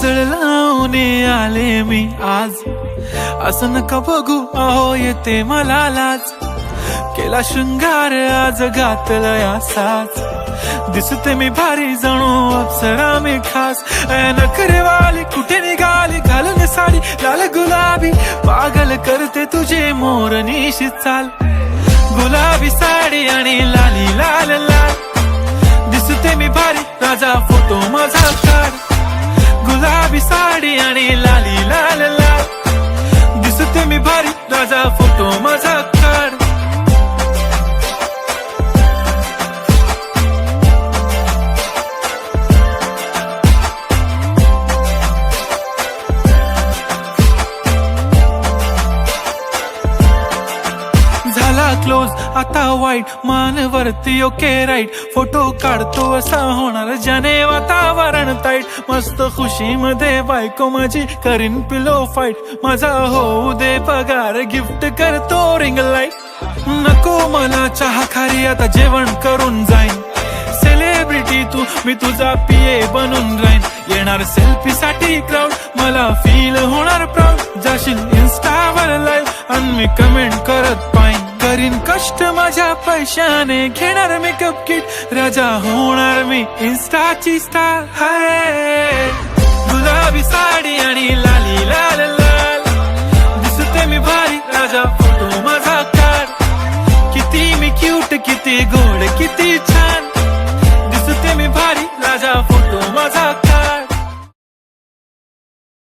काजळ लावून आले मी आज, असं नका बघू अहो येते मला लाज. केला शृंगार आज घातलाय असाच, दिसते मी भारी जणू अप्सरा मी खास. नखरेवाली कुठे निघाली घालून साडी लाल गुलाबी, पागल करते तुझे मोरनीशी चाल. गुलाबी साडी आणि लाली लाल लाल, दिसते मी भारी राजा फोटो माझा काढ. गुलाबी साडी आणि लाली लाल लाल, दिसते मी भारी राजा फोटो माझा काढ. झाला क्लोज आता वाईट, मान वरती ओके राईट. फोटो काढतो असा होणार ज्याने वातावरण ताईट. मस्त खुशी मध्ये बायको माझी करीन पिलो फाईट. माझा होऊ दे पगार गिफ्ट करतो रिंग लाईट. नको मला चहा खारी आता जेवण करून जाईन. सेलिब्रिटी तू मी तुझा पिये बनून राहीन. येणार सेल्फी साठी क्राऊड मला फील होणार प्राऊड. जाशील इन्स्टावर लाईव्ह आणि मी कमेंट करत पाईन. करीन कष्ट माझ्या पैशाने घेणार मेकअप किट. राजा होणार मी इन्स्टाची स्टार. हाय गुलाबी साडी आणि लाली लाल